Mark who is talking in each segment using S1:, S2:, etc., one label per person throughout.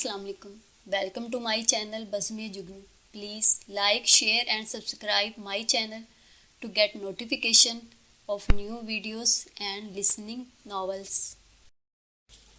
S1: Assalamu alaikum. Welcome to my channel Bazme Jugnu. Please like, share and subscribe my channel to get notification of new videos and listening novels.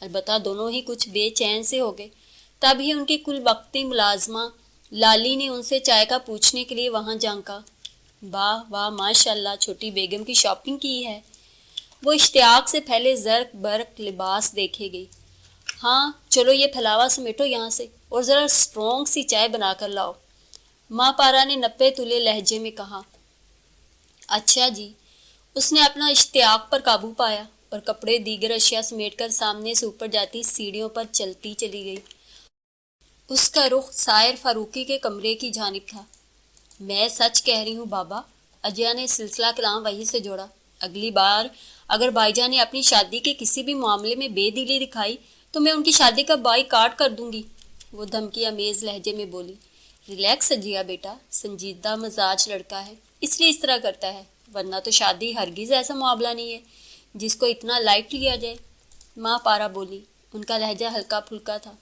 S1: البتہ دونوں ہی کچھ بے چین سے ہو گئے۔ تب ہی ان کی کل وقتی ملازمہ لالی نے ان سے چائے کا پوچھنے کے لیے وہاں جھانکا۔ واہ واہ، ماشاء اللہ، چھوٹی بیگم کی شاپنگ کی ہے۔ وہ اشتیاق سے پھیلے زرق برق لباس دیکھے گئی۔ ہاں چلو یہ پھیلاوا سمیٹو یہاں سے، اور ذرا اسٹرانگ سی چائے بنا کر لاؤ، ماں پارا نے نپے تلے لہجے میں کہا۔ اچھا جی۔ اس نے اپنا اشتیاق پر قابو پایا اور کپڑے دیگر اشیاء سمیٹ کر سامنے سے اوپر جاتی سیڑھیوں پر چلتی چلی گئی۔ اس کا رخ سائر فاروقی کے کمرے کی جانب تھا۔ میں سچ کہہ رہی ہوں بابا، اجیا نے سلسلہ کلام وہی سے جوڑا۔ اگلی بار اگر بائی جان نے اپنی شادی کے کسی بھی معاملے میں بے دلی دکھائی تو میں ان کی شادی کا بائی کاٹ کر دوں گی، وہ دھمکی آمیز لہجے میں بولی۔ ریلیکس اجیا بیٹا، سنجیدہ مزاج لڑکا ہے، اس لیے اس طرح کرتا ہے، ورنہ تو شادی ہرگز ایسا معاملہ نہیں ہے جس کو اتنا لائٹ لیا جائے، ماں پارا بولی۔ ان کا لہجہ ہلکا پھلکا تھا۔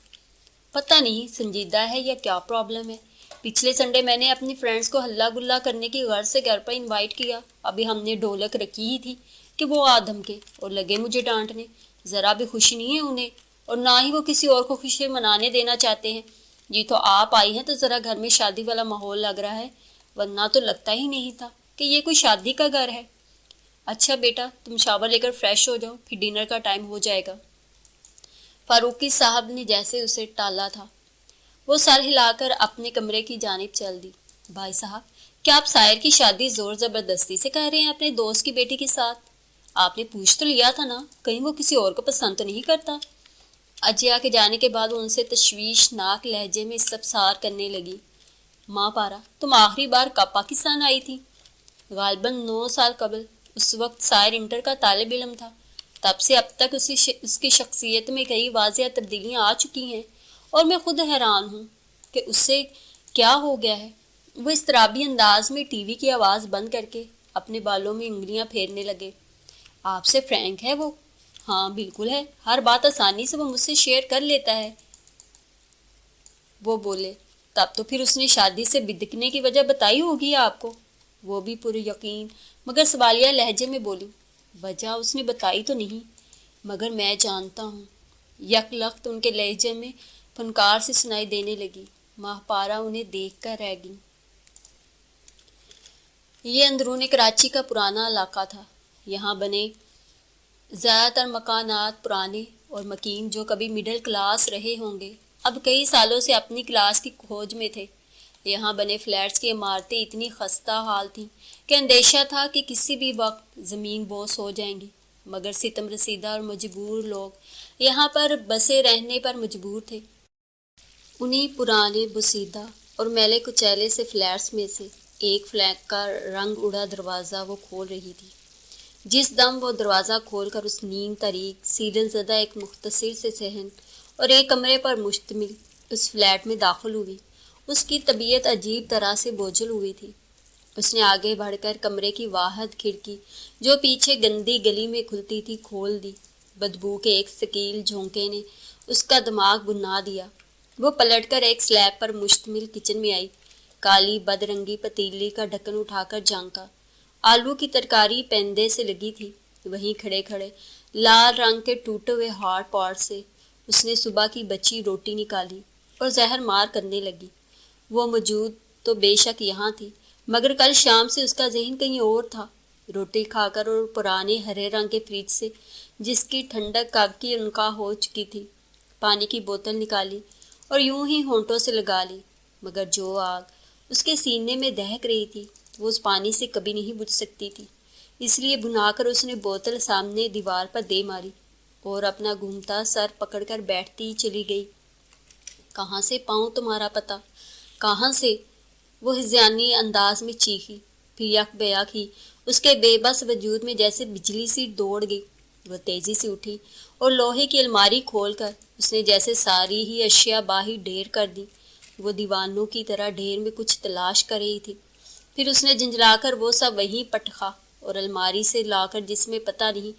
S1: پتہ نہیں سنجیدہ ہے یا کیا پرابلم ہے۔ پچھلے سنڈے میں نے اپنی فرینڈز کو ہلا گلا کرنے کی غرض سے گھر پر انوائٹ کیا، ابھی ہم نے ڈھولک رکھی ہی تھی کہ وہ آ دھمکے اور لگے مجھے ڈانٹنے۔ ذرا بھی خوشی نہیں ہے انہیں، اور نہ ہی وہ کسی اور کو خوشی منانے دینا چاہتے ہیں۔ جی تو آپ آئی ہیں تو ذرا گھر میں شادی والا ماحول لگ رہا ہے، ورنہ تو لگتا ہی نہیں تھا کہ یہ کوئی شادی کا گھر ہے۔ اچھا بیٹا، تم شاور لے کر فریش ہو جاؤ، پھر ڈنر کا ٹائم ہو جائے گا۔ فاروقی صاحب نے جیسے اسے ٹالا تھا، وہ سر ہلا کر اپنے کمرے کی جانب چل دی۔ بھائی صاحب، کیا آپ سائر کی شادی زور زبردستی سے کر رہے ہیں اپنے دوست کی بیٹی کے ساتھ؟ آپ نے پوچھ تو لیا تھا نا، کہیں وہ کسی اور کو پسند تو نہیں کرتا؟ اجیا کے جانے کے بعد ان سے تشویشناک لہجے میں استفسار کرنے لگی۔ ماں پارا، تم آخری بار کب پاکستان آئی تھی؟ غالباً 9 سال قبل۔ اس وقت سائر انٹر کا طالب علم تھا۔ تب سے اب تک اس کی شخصیت میں کئی واضح تبدیلیاں آ چکی ہیں، اور میں خود حیران ہوں کہ اس سے کیا ہو گیا ہے۔ وہ اضطرابی انداز میں ٹی وی کی آواز بند کر کے اپنے بالوں میں انگلیاں پھیرنے لگے۔ آپ سے فرینک ہے وہ؟ ہاں بالکل ہے، ہر بات آسانی سے وہ مجھ سے شیئر کر لیتا ہے، وہ بولے۔ تب تو پھر اس نے شادی سے بدکنے کی وجہ بتائی ہوگی آپ کو؟ وہ بھی پورے یقین مگر سوالیہ لہجے میں بولی۔ وجہ اس نے بتائی تو نہیں، مگر میں جانتا ہوں، یک لخت ان کے لہجے میں فنکار سے سنائی دینے لگی۔ ماہ پارا انہیں دیکھ کر رہ گئی۔ یہ اندرون کراچی کا پرانا علاقہ تھا۔ یہاں بنے زیادہ تر مکانات پرانے اور مکین جو کبھی مڈل کلاس رہے ہوں گے، اب کئی سالوں سے اپنی کلاس کی کھوج میں تھے۔ یہاں بنے فلیٹس کی عمارتیں اتنی خستہ حال تھیں کہ اندیشہ تھا کہ کسی بھی وقت زمین بوس ہو جائیں گی، مگر ستم رسیدہ اور مجبور لوگ یہاں پر بسے رہنے پر مجبور تھے۔ انہی پرانے بسیدہ اور میلے کچیلے سے فلیٹس میں سے ایک فلیٹ کا رنگ اڑا دروازہ وہ کھول رہی تھی۔ جس دم وہ دروازہ کھول کر اس نیم تاریک سیلن زدہ ایک مختصر سے صحن اور ایک کمرے پر مشتمل اس فلیٹ میں داخل ہوئی، اس کی طبیعت عجیب طرح سے بوجھل ہوئی تھی۔ اس نے آگے بڑھ کر کمرے کی واحد کھڑکی جو پیچھے گندی گلی میں کھلتی تھی کھول دی۔ بدبو کے ایک ثقیل جھونکے نے اس کا دماغ بنا دیا۔ وہ پلٹ کر ایک سلیب پر مشتمل کچن میں آئی، کالی بد رنگی پتیلی کا ڈھکن اٹھا کر جھانکا۔ آلو کی ترکاری پیندے سے لگی تھی۔ وہیں کھڑے کھڑے لال رنگ کے ٹوٹے ہوئے ہاٹ پاٹ سے اس نے صبح کی بچی روٹی نکالی اور زہر مار کرنے لگی۔ وہ موجود تو بے شک یہاں تھی، مگر کل شام سے اس کا ذہن کہیں اور تھا۔ روٹی کھا کر اور پرانے ہرے رنگ کے فریج سے جس کی ٹھنڈک کب کی انقاع ہو چکی تھی، پانی کی بوتل نکالی اور یوں ہی ہونٹوں سے لگا لی، مگر جو آگ اس کے سینے میں دہک رہی تھی وہ اس پانی سے کبھی نہیں بجھ سکتی تھی۔ اس لیے بھنا کر اس نے بوتل سامنے دیوار پر دے ماری اور اپنا گھومتا سر پکڑ کر بیٹھتی چلی گئی۔ کہاں سے پاؤں تمہارا پتہ؟ کہاں سے؟ وہ ہذیانی انداز میں چیخی، پھر یک بیک ہی اس کے بے بس وجود میں جیسے بجلی سی دوڑ گئی۔ وہ تیزی سے اٹھی اور لوہے کی الماری کھول کر اس نے جیسے ساری ہی اشیاء باہر ڈھیر کر دی۔ وہ دیوانوں کی طرح ڈھیر میں کچھ تلاش کر رہی تھی، پھر اس نے جھنجھلا کر وہ سب وہیں پٹخا اور الماری سے لا کر جس میں پتہ نہیں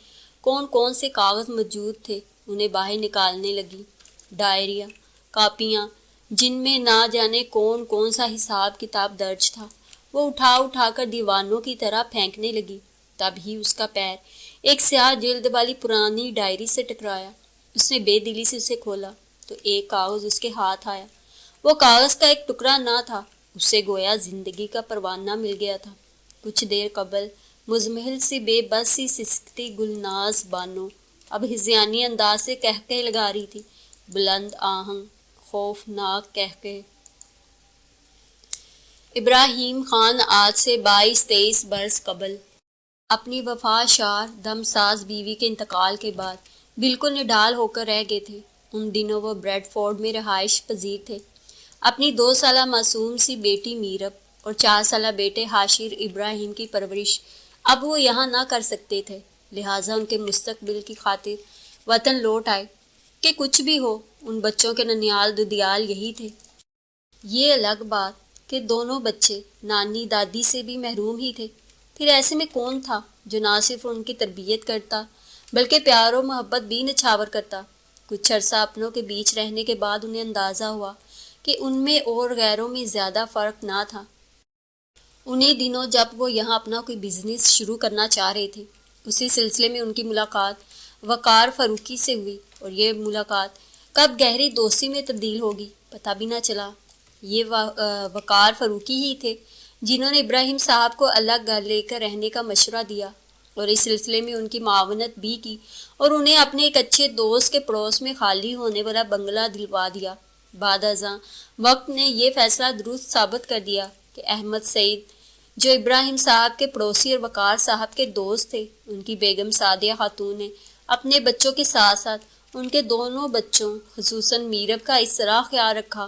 S1: کون کون سے کاغذ موجود تھے انہیں باہر نکالنے لگی۔ ڈائریاں، کاپیاں جن میں نہ جانے کون کون سا حساب کتاب درج تھا، وہ اٹھا اٹھا کر دیوانوں کی طرح پھینکنے لگی۔ تب ہی اس کا پیر ایک سیاہ جلد والی پرانی ڈائری سے ٹکرایا۔ اس نے بے دلی سے اسے کھولا تو ایک کاغذ اس کے ہاتھ آیا۔ وہ کاغذ کا ایک ٹکڑا نہ تھا، اسے گویا زندگی کا پروانہ مل گیا تھا۔ کچھ دیر قبل مزمحل سی بے بس سی سسکتی گلناز بانو اب ہذیانی انداز سے قہقہے لگا رہی تھی، بلند آہنگ، خوفناک قہقہے۔ ابراہیم خان آج سے 22-23 برس قبل اپنی وفاشار دم ساز بیوی کے انتقال کے بعد بالکل نڈال ہو کر رہ گئے تھے۔ ان دنوں وہ بریڈ فورڈ میں رہائش پذیر تھے۔ اپنی 2 سالہ معصوم سی بیٹی میرب اور 4 سالہ بیٹے حاشر ابراہیم کی پرورش اب وہ یہاں نہ کر سکتے تھے، لہٰذا ان کے مستقبل کی خاطر وطن لوٹ آئے۔ کہ کچھ بھی ہو، ان بچوں کے ننیال ددیال یہی تھے۔ یہ الگ بات کہ دونوں بچے نانی دادی سے بھی محروم ہی تھے، پھر ایسے میں کون تھا جو نہ صرف ان کی تربیت کرتا بلکہ پیار و محبت بھی نچھاور کرتا۔ کچھ عرصہ اپنوں کے بیچ رہنے کے بعد انہیں اندازہ ہوا کہ ان میں اور غیروں میں زیادہ فرق نہ تھا۔ انہی دنوں جب وہ یہاں اپنا کوئی بزنس شروع کرنا چاہ رہے تھے، اسی سلسلے میں ان کی ملاقات وقار فاروقی سے ہوئی، اور یہ ملاقات کب گہری دوستی میں تبدیل ہوگی پتہ بھی نہ چلا۔ یہ وقار فاروقی ہی تھے جنہوں نے ابراہیم صاحب کو الگ گھر لے کر رہنے کا مشورہ دیا اور اس سلسلے میں ان کی معاونت بھی کی، اور انہیں اپنے ایک اچھے دوست کے پڑوس میں خالی ہونے والا بنگلہ دلوا دیا۔ بعد ازاں وقت نے یہ فیصلہ درست ثابت کر دیا کہ احمد سعید جو ابراہیم صاحب کے پڑوسی اور وقار صاحب کے دوست تھے، ان کی بیگم سعدیہ خاتون نے اپنے بچوں کے ساتھ ساتھ ان کے دونوں بچوں خصوصاً میرب کا اس طرح خیال رکھا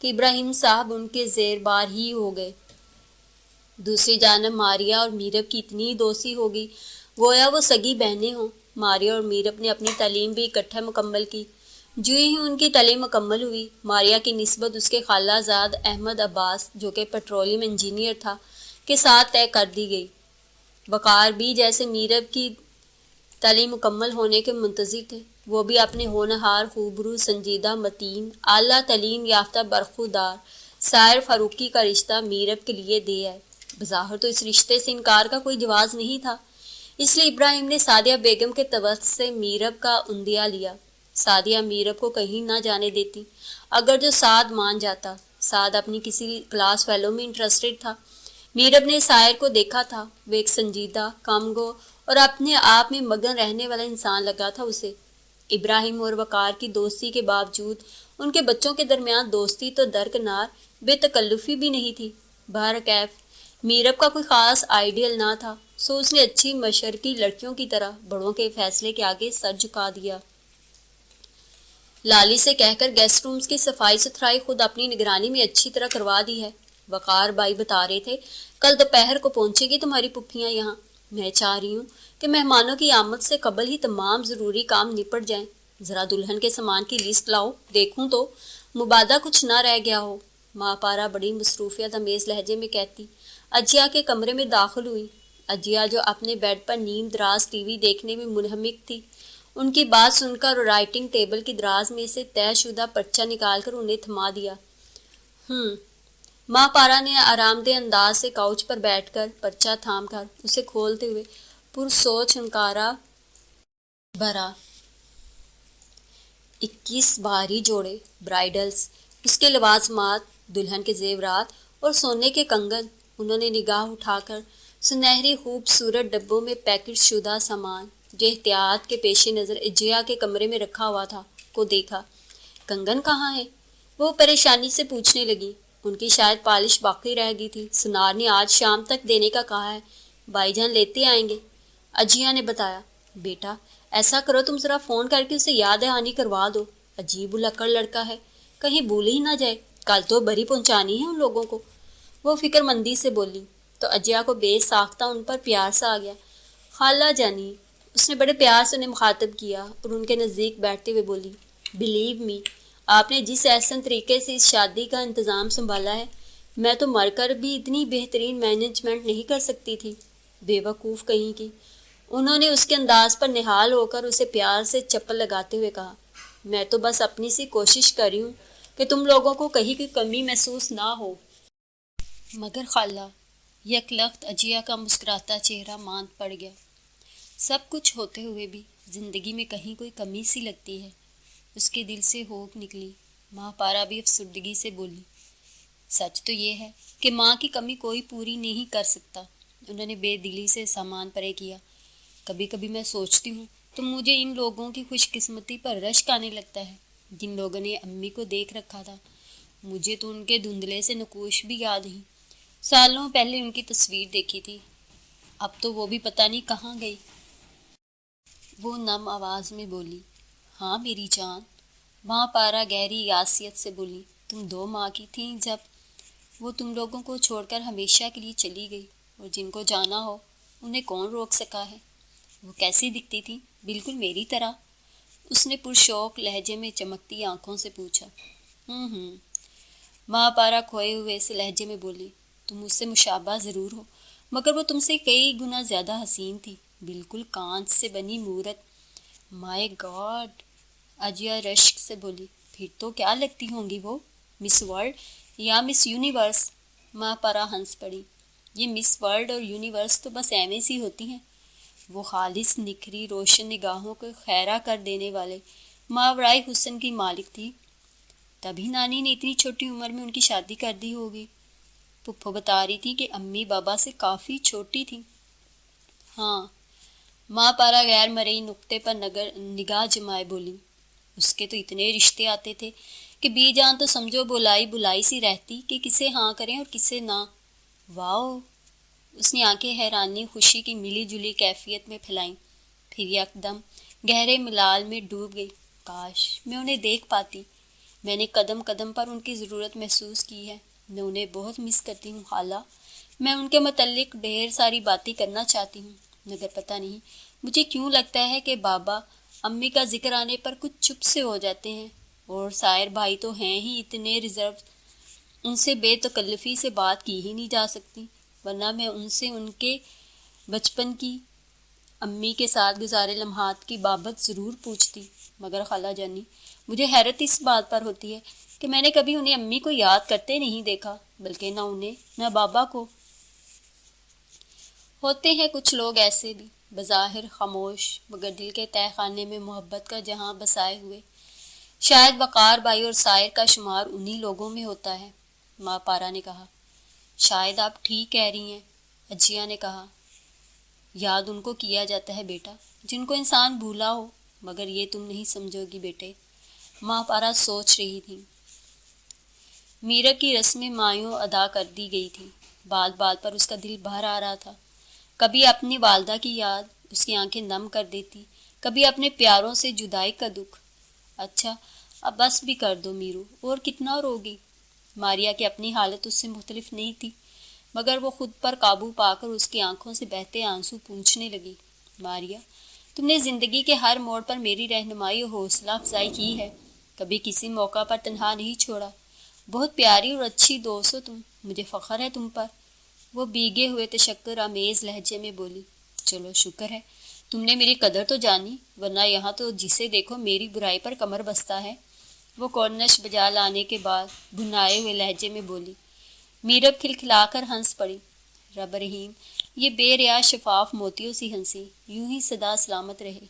S1: کہ ابراہیم صاحب ان کے زیر بار ہی ہو گئے۔ دوسری جانب ماریہ اور میرب کی اتنی دوستی ہوگی گویا وہ سگی بہنیں ہوں۔ ماریہ اور میرب نے اپنی تعلیم بھی اکٹھے مکمل کی۔ جو ہی ان کی تعلیم مکمل ہوئی، ماریہ کی نسبت اس کے خالہ زاد احمد عباس جو کہ پیٹرولیم انجینئر تھا کے ساتھ طے کر دی گئی۔ وقار بھی جیسے میرب کی تعلیم مکمل ہونے کے منتظر تھے، وہ بھی اپنے ہونہار، خوبرو، سنجیدہ، متین، اعلیٰ تعلیم یافتہ برخوردار سائر فاروقی کا رشتہ میرب کے لیے دے آئے۔ بظاہر تو اس رشتے سے انکار کا کوئی جواز نہیں تھا، اس لیے ابراہیم نے سعدیہ بیگم کے توسط سے میرب کا عندیہ لیا۔ سعدیہ میرب کو کہیں نہ جانے دیتی، اگر جو سعد مان جاتا۔ سعد اپنی کسی کلاس فیلو میں انٹرسٹڈ تھا۔ میرب نے سائر کو دیکھا تھا، وہ ایک سنجیدہ، کم گو اور اپنے آپ میں مگن رہنے والا انسان لگا تھا اسے۔ ابراہیم اور وقار کی دوستی کے باوجود ان کے بچوں کے درمیان دوستی تو درکنار بے تکلفی بھی نہیں تھی۔ بہرکیف میرب کا کوئی خاص آئیڈیل نہ تھا، سو اس نے اچھی مشرقی لڑکیوں کی طرح بڑوں کے فیصلے کے آگے سر جھکا دیا۔ لالی سے کہہ کر گیسٹ رومز کی صفائی ستھرائی خود اپنی نگرانی میں اچھی طرح کروا دی ہے۔ وقار بھائی بتا رہے تھے کل دوپہر کو پہنچے گی تمہاری پھپھیاں یہاں۔ میں چاہ رہی ہوں کہ مہمانوں کی آمد سے قبل ہی تمام ضروری کام نپٹ جائیں۔ ذرا دلہن کے سامان کی لسٹ لاؤ، دیکھوں تو مبادہ کچھ نہ رہ گیا ہو۔ ماں پارا بڑی مصروفیت امیز لہجے میں کہتی اجیا کے کمرے میں داخل ہوئی۔ اجیا جو اپنے بیڈ پر نیم دراز ٹی وی دیکھنے میں منہمک تھی، ان کی بات سن کر رائٹنگ ٹیبل کی دراز میں سے طے شدہ پرچہ نکال کر انہیں تھما دیا۔ ماں پارا نے آرام دہ انداز سے کاؤچ پر بیٹھ کر پرچہ تھام کر اسے کھولتے ہوئے پرسوچ ہنکارا بھرا۔ 21 بھاری جوڑے برائڈلز، اس کے لوازمات، دلہن کے زیورات اور سونے کے کنگن۔ انہوں نے نگاہ اٹھا کر سنہری خوبصورت ڈبوں میں پیکٹ شدہ سامان جو احتیاط کے پیش نظر اجیا کے کمرے میں رکھا ہوا تھا کو دیکھا۔ کنگن کہاں ہے؟ وہ پریشانی سے پوچھنے لگی۔ ان کی شاید پالش باقی رہ گئی تھی، سنار نے آج شام تک دینے کا کہا ہے، بھائی جان لیتے آئیں گے۔ اجیا نے بتایا۔ بیٹا ایسا کرو تم ذرا فون کر کے اسے یاد دہانی کروا دو، عجیب العقل لڑکا ہے، کہیں بھول ہی نہ جائے، کل تو بری پہنچانی ہے ان لوگوں کو۔ وہ فکر مندی سے بولی تو اجیا کو بے ساختہ ان پر پیار سا آ گیا۔ خالہ جانی، اس نے بڑے پیار سے انہیں مخاطب کیا اور ان کے نزدیک بیٹھتے ہوئے بولی، بلیو می، آپ نے جس احسن طریقے سے اس شادی کا انتظام سنبھالا ہے، میں تو مر کر بھی اتنی بہترین مینجمنٹ نہیں کر سکتی تھی۔ بے وقوف کہیں کی۔ انہوں نے اس کے انداز پر نہال ہو کر اسے پیار سے چپل لگاتے ہوئے کہا، میں تو بس اپنی سی کوشش کر رہی ہوں کہ تم لوگوں کو کہیں کی کمی محسوس نہ ہو۔ مگر خالہ، یک لخت اجیا کا مسکراتا چہرہ ماند پڑ گیا۔ سب کچھ ہوتے ہوئے بھی زندگی میں کہیں کوئی کمی سی لگتی ہے، اس کے دل سے ہوک نکلی۔ ماں پارا بھی افسردگی سے بولی، سچ تو یہ ہے کہ ماں کی کمی کوئی پوری نہیں کر سکتا۔ انہوں نے بے دلی سے سامان پرے کیا۔ کبھی کبھی میں سوچتی ہوں تو مجھے ان لوگوں کی خوش قسمتی پر رشک آنے لگتا ہے جن لوگوں نے امی کو دیکھ رکھا تھا۔ مجھے تو ان کے دھندلے سے نقوش بھی یاد نہیں، سالوں پہلے ان کی تصویر دیکھی تھی، اب تو وہ بھی پتہ نہیں کہاں گئی۔ وہ نم آواز میں بولی، ہاں میری جان۔ ماں پارا گہری یاسیت سے بولی، تم 2 ماہ کی تھیں جب وہ تم لوگوں کو چھوڑ کر ہمیشہ کے لیے چلی گئی، اور جن کو جانا ہو انہیں کون روک سکا ہے۔ وہ کیسی دکھتی تھی؟ بالکل میری طرح، اس نے پرشوق لہجے میں چمکتی آنکھوں سے پوچھا۔ ماں پارا کھوئے ہوئے سے لہجے میں بولی، تم اس سے مشابہ ضرور ہو، مگر وہ تم سے کئی گنا زیادہ حسین تھی، بالکل کانچ سے بنی مورت۔ مائی گاڈ! اجیا رشک سے بولی، پھر تو کیا لگتی ہوں گی وہ، مس ورلڈ یا مس یونیورس؟ ماں پارا ہنس پڑی، یہ مس ورلڈ اور یونیورس تو بس ایویں سی ہوتی ہیں۔ وہ خالص نکھری روشن نگاہوں کو خیرہ کر دینے والے ماورائے حسن کی مالک تھی۔ تبھی نانی نے اتنی چھوٹی عمر میں ان کی شادی کر دی ہوگی۔ پھپھو بتا رہی تھی کہ امی بابا سے کافی چھوٹی تھی۔ ہاں، ماں پارا غیر مرئی نقطے پر نگاہ جمائے بولی، اس کے تو اتنے رشتے آتے تھے کہ بی جان تو سمجھو بلائی بلائی سی رہتی کہ کسے ہاں کریں اور کسے نہ۔ واؤ! اس نے آنکھیں حیرانی خوشی کی ملی جلی کیفیت میں پھیلائیں، پھر یکدم گہرے ملال میں ڈوب گئی۔ کاش میں انہیں دیکھ پاتی، میں نے قدم قدم پر ان کی ضرورت محسوس کی ہے، میں انہیں بہت مس کرتی ہوں خالہ، میں ان کے متعلق ڈھیر ساری باتیں کرنا چاہتی ہوں، مگر پتہ نہیں مجھے کیوں لگتا ہے کہ بابا امی کا ذکر آنے پر کچھ چپ سے ہو جاتے ہیں، اور سائر بھائی تو ہیں ہی اتنے ریزرو، ان سے بے تکلفی سے بات کی ہی نہیں جا سکتی، ورنہ میں ان سے ان کے بچپن کی امی کے ساتھ گزارے لمحات کی بابت ضرور پوچھتی۔ مگر خالہ جانی، مجھے حیرت اس بات پر ہوتی ہے کہ میں نے کبھی انہیں امی کو یاد کرتے نہیں دیکھا، بلکہ نہ انہیں نہ بابا کو۔ ہوتے ہیں کچھ لوگ ایسے بھی، بظاہر خاموش مگر دل کے تہہ خانے میں محبت کا جہاں بسائے ہوئے۔ شاید وقار بھائی اور سائر کا شمار انہی لوگوں میں ہوتا ہے، ماں پارا نے کہا۔ شاید آپ ٹھیک کہہ رہی ہیں، اجیا نے کہا۔ یاد ان کو کیا جاتا ہے بیٹا جن کو انسان بھولا ہو، مگر یہ تم نہیں سمجھو گی بیٹے، ماں پارا سوچ رہی تھی۔ میرا کی رسمیں مایوں ادا کر دی گئی تھی، بات بات پر اس کا دل بھر آ رہا تھا، کبھی اپنی والدہ کی یاد اس کی آنکھیں نم کر دیتی، کبھی اپنے پیاروں سے جدائی کا دکھ۔ اچھا اب بس بھی کر دو میرو، اور کتنا روگی؟ ماریا کی اپنی حالت اس سے مختلف نہیں تھی، مگر وہ خود پر قابو پا کر اس کی آنکھوں سے بہتے آنسو پوچھنے لگی، ماریا تم نے زندگی کے ہر موڑ پر میری رہنمائی اور حوصلہ افزائی کی ہے، کبھی کسی موقع پر تنہا نہیں چھوڑا، بہت پیاری اور اچھی دوست ہو تم، مجھے فخر ہے تم پر۔ وہ بھیگے ہوئے تشکر آمیز لہجے میں بولی، چلو شکر ہے تم نے میری قدر تو جانی، ورنہ یہاں تو جسے دیکھو میری برائی پر کمر بستہ ہے۔ وہ کورنش بجا لانے کے بعد بھنائے ہوئے لہجے میں بولی۔ میرب کھلکھلا کر ہنس پڑی، رب رحیم، یہ بے ریا شفاف موتیوں سی ہنسی یوں ہی سدا سلامت رہے۔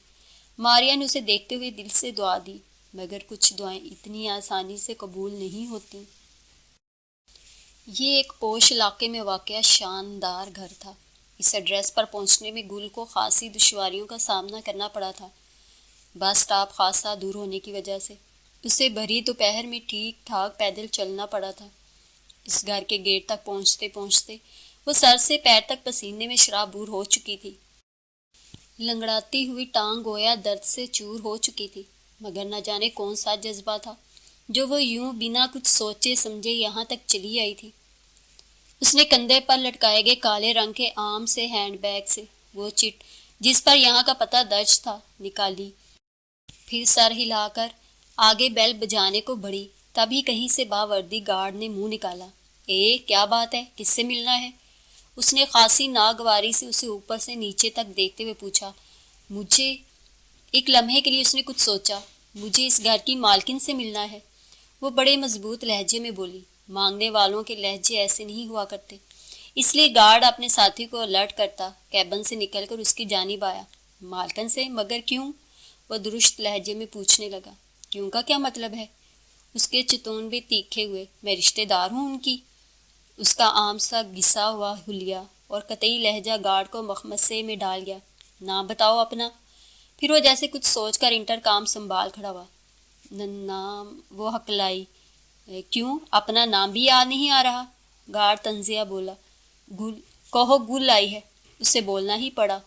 S1: ماریا نے اسے دیکھتے ہوئے دل سے دعا دی، مگر کچھ دعائیں اتنی آسانی سے قبول نہیں ہوتی۔ یہ ایک پوش علاقے میں واقع شاندار گھر تھا۔ اس ایڈریس پر پہنچنے میں گل کو خاصی دشواریوں کا سامنا کرنا پڑا تھا، بس اسٹاپ خاصا دور ہونے کی وجہ سے اسے بھری دوپہر میں ٹھیک ٹھاک پیدل چلنا پڑا تھا۔ اس گھر کے گیٹ تک پہنچتے پہنچتے وہ سر سے پیر تک پسینے میں شرابور ہو چکی تھی، لنگڑاتی ہوئی ٹانگ گویا درد سے چور ہو چکی تھی، مگر نہ جانے کون سا جذبہ تھا جو وہ یوں بنا کچھ سوچے سمجھے یہاں تک چلی آئی تھی۔ اس نے کندھے پر لٹکائے گئے کالے رنگ کے عام سے ہینڈ بیگ سے وہ چٹ جس پر یہاں کا پتہ درج تھا نکالی، پھر سر ہلا کر آگے بیل بجانے کو بڑھی، تبھی کہیں سے باوردی گارڈ نے منہ نکالا۔ کیا بات ہے، کس سے ملنا ہے؟ اس نے خاصی ناگواری سے اسے اوپر سے نیچے تک دیکھتے ہوئے پوچھا۔ مجھے، ایک لمحے کے لیے اس نے کچھ سوچا، مجھے اس گھر کی مالکن سے ملنا ہے، وہ بڑے مضبوط لہجے میں بولی۔ مانگنے والوں کے لہجے ایسے نہیں ہوا کرتے، اس لیے گارڈ اپنے ساتھی کو الرٹ کرتا کیبن سے نکل کر اس کی جانب آیا۔ مالکن سے؟ مگر کیوں؟ وہ درست لہجے میں پوچھنے لگا۔ کیوں کا کیا مطلب ہے؟ اس کے چتون بھی تیکھے ہوئے. میں رشتہ دار ہوں ان کی؟ اس کا عام سا گھسا ہوا حلیہ اور قطعی لہجہ گارڈ کو مخمصے میں ڈال گیا. نام بتاؤ اپنا. پھر وہ جیسے کچھ سوچ کر انٹر کام سنبھال کھڑا ہوا. نام وہ ہکلائی. کیوں اپنا نام بھی یاد نہیں آ رہا؟ گارڈ طنزیہ بولا. گل کہو گل آئی ہے. اسے بولنا ہی پڑا.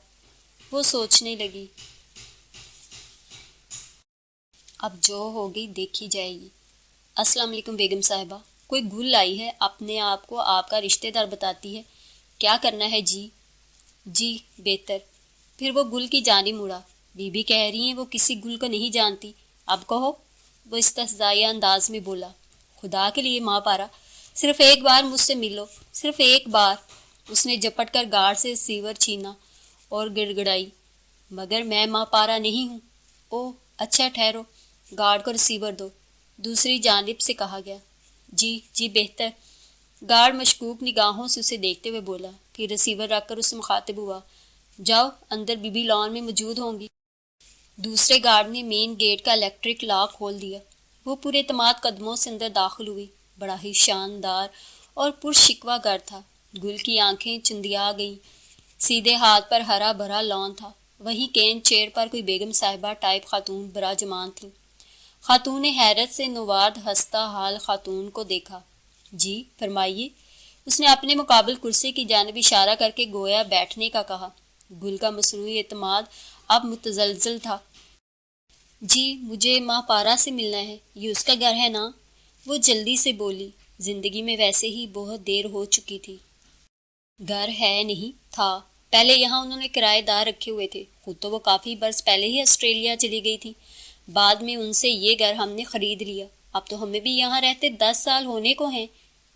S1: وہ سوچنے لگی. اب جو ہوگی دیکھی جائے گی. السلام علیکم بیگم صاحبہ. کوئی گل آئی ہے اپنے آپ کو آپ کا رشتہ دار بتاتی ہے. کیا کرنا ہے جی؟ جی بہتر. پھر وہ گل کی جانب مڑا. بی بی کہہ رہی ہیں وہ کسی گل کو نہیں جانتی. اب کہو. وہ استہزائیہ انداز میں بولا. خدا کے لیے ماں پارا صرف ایک بار مجھ سے ملو، صرف ایک بار. اس نے جپٹ کر گارڈ سے ریسیور چھینا اور گڑ گڑائی. مگر میں ماں پارا نہیں ہوں. او اچھا ٹھہرو. گارڈ کو ریسیور دو. دوسری جانب سے کہا گیا. جی بہتر. گارڈ مشکوک نگاہوں سے اسے دیکھتے ہوئے بولا. پھر ریسیور رکھ کر اس سے مخاطب ہوا. جاؤ اندر بی بی لان میں موجود ہوں گی. دوسرے گارڈ نے مین گیٹ کا الیکٹرک لاک کھول دیا. وہ پورے اعتماد قدموں سے اندر داخل ہوئی. بڑا ہی شاندار اور پرشکوہ گھر تھا. گل کی آنکھیں چندیا گئیں. سیدھے ہاتھ پر ہرا بھرا لان تھا. وہیں کین چیئر پر کوئی بیگم صاحبہ ٹائپ خاتون براجمان تھی. خاتون نے حیرت سے نوارد ہستہ حال خاتون کو دیکھا. جی فرمائیے. اس نے اپنے مقابل کرسی کی جانب اشارہ کر کے گویا بیٹھنے کا کہا. گل کا مصنوعی اعتماد اب متزلزل تھا. جی مجھے ماں پارا سے ملنا ہے. یہ اس کا گھر ہے نا؟ وہ جلدی سے بولی. زندگی میں ویسے ہی بہت دیر ہو چکی تھی. گھر ہے نہیں تھا. پہلے یہاں انہوں نے کرایہ دار رکھے ہوئے تھے. خود تو وہ کافی برس پہلے ہی آسٹریلیا چلی گئی تھی. بعد میں ان سے یہ گھر ہم نے خرید لیا. اب تو ہمیں بھی یہاں رہتے 10 سال ہونے کو ہیں.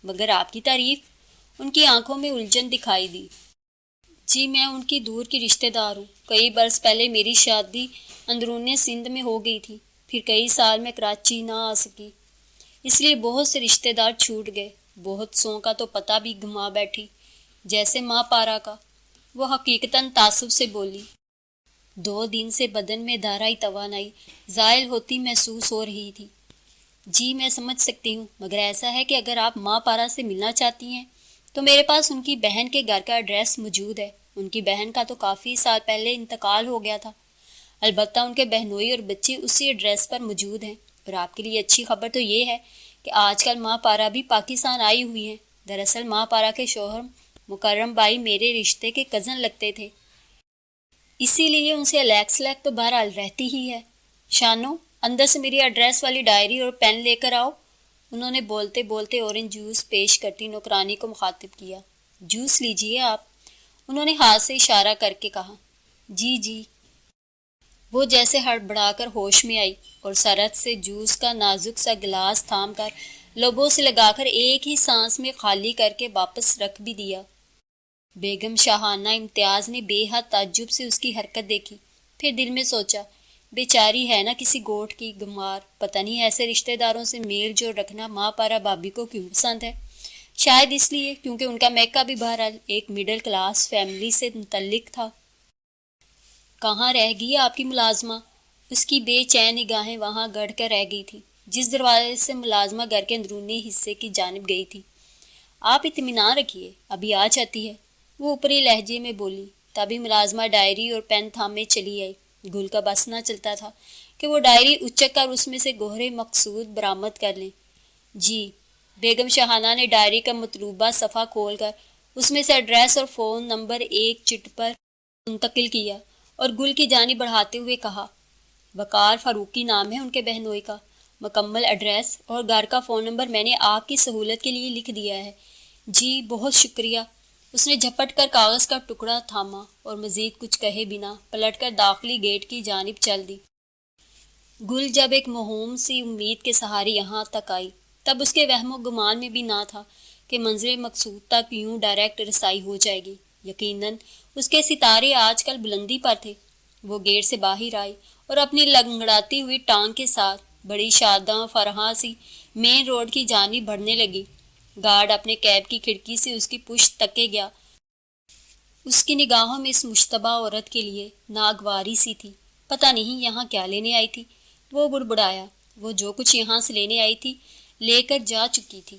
S1: مگر آپ کی تعریف. ان کی آنکھوں میں الجھن دکھائی دی. جی میں ان کی دور کی رشتہ دار ہوں. کئی برس پہلے میری شادی اندرون سندھ میں ہو گئی تھی. پھر کئی سال میں کراچی نہ آ سکی. اس لیے بہت سے رشتہ دار چھوٹ گئے. بہت سوں کا تو پتہ بھی گھما بیٹھی. جیسے ماں پارا کا. وہ حقیقتاً تعصب سے بولی. 2 دن سے بدن میں دھارائی توانائی زائل ہوتی محسوس ہو رہی تھی. جی میں سمجھ سکتی ہوں. مگر ایسا ہے کہ اگر آپ ماں پارا سے ملنا چاہتی ہیں تو میرے پاس ان کی بہن کے گھر کا ایڈریس موجود ہے. ان کی بہن کا تو کافی سال پہلے انتقال ہو گیا تھا. البتہ ان کے بہنوئی اور بچے اسی ایڈریس پر موجود ہیں. اور آپ کے لیے اچھی خبر تو یہ ہے کہ آج کل ماں پارا بھی پاکستان آئی ہوئی ہیں. دراصل ماں پارا کے شوہر مکرم بائی میرے رشتے کے کزن لگتے تھے. اسی لیے ان سے الیکس لیک تو بہرحال رہتی ہی ہے. شانو اندر سے میری ایڈریس والی ڈائری اور پین لے کر آؤ. انہوں نے بولتے بولتے اورنج جوس پیش کرتی نوکرانی کو مخاطب کیا. جوس لیجئے آپ. انہوں نے ہاتھ سے اشارہ کر کے کہا. جی. وہ جیسے ہڑبڑا کر ہوش میں آئی اور سرعت سے جوس کا نازک سا گلاس تھام کر لبوں سے لگا کر ایک ہی سانس میں خالی کر کے واپس رکھ بھی دیا. بیگم شاہانہ امتیاز نے بے حد تعجب سے اس کی حرکت دیکھی. پھر دل میں سوچا بیچاری ہے نا کسی گوٹ کی گمار. پتہ نہیں ایسے رشتہ داروں سے میل جوڑ رکھنا ماں پارا بابی کو کیوں پسند ہے. شاید اس لیے کیونکہ ان کا میکا بھی بہرحال ایک مڈل کلاس فیملی سے متعلق تھا. کہاں رہ گئی آپ کی ملازمہ؟ اس کی بے چین نگاہیں وہاں گڑ کر رہ گئی تھی جس دروازے سے ملازمہ گھر کے اندرونی حصے کی جانب گئی تھی. آپ اطمینان رکھیے ابھی آ جاتی ہے. وہ اوپری لہجے میں بولی. تبھی ملازمہ ڈائری اور پین تھامے چلی آئی. گل کا بس نہ چلتا تھا کہ وہ ڈائری اچک کر اس میں سے گوہر مقصود برآمد کر لیں. جی. بیگم شاہانہ نے ڈائری کا مطلوبہ صفحہ کھول کر اس میں سے ایڈریس اور فون نمبر ایک چٹ پر منتقل کیا اور گل کی جانب بڑھاتے ہوئے کہا. وقار فاروقی نام ہے ان کے بہنوئی کا. مکمل ایڈریس اور گھر کا فون نمبر میں نے آپ کی سہولت کے لیے لکھ دیا ہے. جی بہت شکریہ. اس نے جھپٹ کر کاغذ کا ٹکڑا تھاما اور مزید کچھ کہے بنا پلٹ کر داخلی گیٹ کی جانب چل دی. گل جب ایک موہوم سی امید کے سہارے یہاں تک آئی تب اس کے وہم و گمان میں بھی نہ تھا کہ منظر مقصود تک یوں ڈائریکٹ رسائی ہو جائے گی. یقیناً اس کے ستارے آج کل بلندی پر تھے. وہ گیٹ سے باہر آئی اور اپنی لنگڑاتی ہوئی ٹانگ کے ساتھ بڑی شاداں فرحاں سی مین روڈ کی جانب بڑھنے لگی. گارڈ اپنے کیب کی کھڑکی سے اس کی پشت تکے گیا. اس کی نگاہوں میں اس مشتبہ عورت کے لیے ناگواری سی تھی. پتہ نہیں یہاں کیا لینے آئی تھی. وہ بڑبڑایا. وہ جو کچھ یہاں سے لینے آئی تھی لے کر جا چکی تھی۔